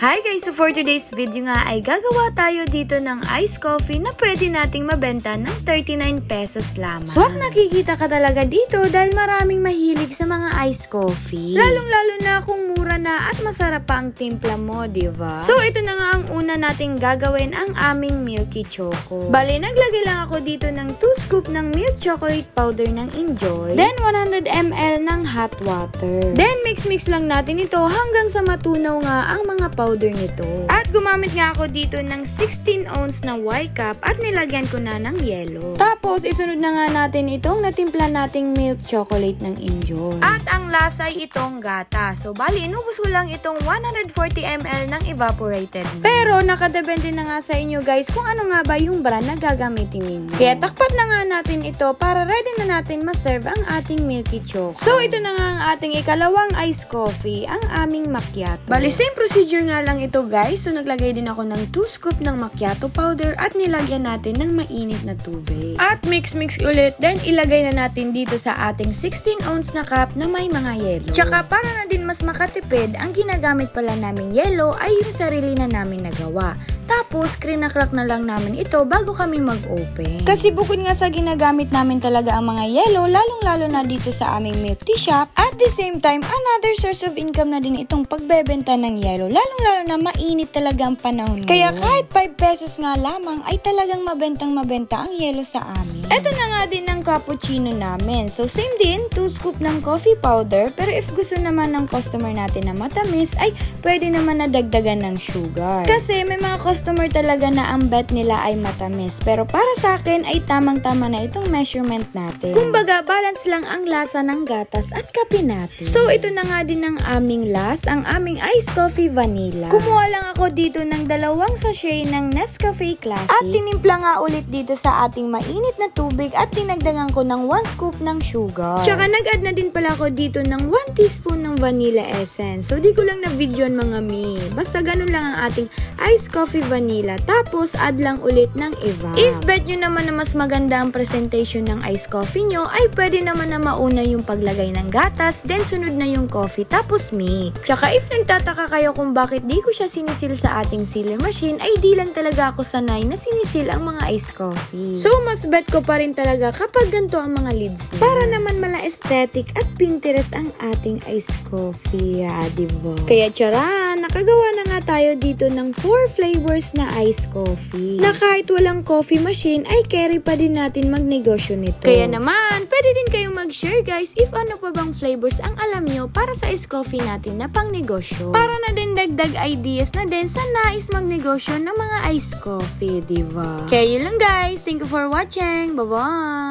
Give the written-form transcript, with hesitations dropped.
Hi guys! So for today's video nga ay gagawa tayo dito ng iced coffee na pwede nating mabenta ng 39 pesos lamang. Swak nakikita ka talaga dito dahil maraming mahilig sa mga iced coffee. Lalong-lalo na kung mura na at masarap pa ang timpla mo, diba? So ito na nga ang una nating gagawin, ang aming milky choco. Bale, naglagay lang ako dito ng 2 scoop ng milk chocolate powder ng Enjoy. Then 100 ml ng hot water. Then mix lang natin ito hanggang sa matunaw nga ang mga powder nito. At gumamit nga ako dito ng 16 ounce na Y-cup at nilagyan ko na ng yellow. Tapos isunod na nga natin itong natimpla nating milk chocolate ng Enjoy. At ang lasa ay itong gata. So bali, inubos ko lang itong 140 ml ng evaporated milk. Pero nakadepende na nga sa inyo guys kung ano nga ba yung brand na gagamitin ninyo. Kaya takpat na nga natin ito para ready na natin ma-serve ang ating milky choco. So ito na nga ang ating ikalawang iced coffee, ang aming macchiato. Bali, same procedure nga lang ito guys. So naglagay din ako ng 2 scoop ng macchiato powder at nilagyan natin ng mainit na tubig. At mix ulit. Then ilagay na natin dito sa ating 16 ounce na cup na may mga yelo. Tsaka para na din mas makatipid, ang ginagamit pala naming yelo ay yung sarili na namin nagawa. Tapos, crack na lang namin ito bago kami mag-open. Kasi bukod nga sa ginagamit namin talaga ang mga yelo, lalong-lalo na dito sa aming milk tea shop. At the same time, another source of income na din itong pagbebenta ng yelo. Lalong-lalo na mainit talaga ang panahon. Kaya kahit 5 pesos nga lamang, ay talagang mabenta ang yelo sa amin. Ito na nga din ang cappuccino namin. So, same din, 2 scoop ng coffee powder. Pero if gusto naman ng customer natin na matamis, ay pwede naman na dagdagan ng sugar. Kasi may mga customer talaga na ang bet nila ay matamis. Pero para sa akin ay tamang-tama na itong measurement natin. Kumbaga, balance lang ang lasa ng gatas at kape natin. So, ito na nga din ang aming last, ang aming iced coffee vanilla. Kumuha lang ako dito ng 2 sachet ng Nescafe Classic. At tinimpla nga ulit dito sa ating mainit na tubig at tinagdagan ko ng 1 scoop ng sugar. Tsaka nag-add na din pala ako dito ng 1 teaspoon ng vanilla essence. So, di ko lang na-videoan mga mi. Basta ganun lang ang ating iced coffee vanilla. Tapos, add lang ulit ng evap. If bet nyo naman na mas maganda ang presentation ng iced coffee nyo, ay pwede naman na mauna yung paglagay ng gatas, then sunod na yung coffee, tapos mix. Tsaka if nagtataka kayo kung bakit di ko siya sinisil sa ating sealer machine, ay di lang talaga ako sanay na sinisil ang mga iced coffee. So, mas bet ko pa rin talaga kapag ganito ang mga lids niya. Para naman mala aesthetic at Pinterest ang ating iced coffee, diba? Kaya tsaran, nakagawa na nga tayo dito ng 4 flavors na iced coffee. Na kahit walang coffee machine, ay carry pa din natin magnegosyo nito. Kaya naman, pwede din kayong mag-share guys if ano pa bang flavors ang alam nyo para sa iced coffee natin na pang negosyo. Para na din dagdag ideas na din sa nais magnegosyo ng mga iced coffee, diba? Kaya yun lang guys. Thank you for watching. Bye-bye!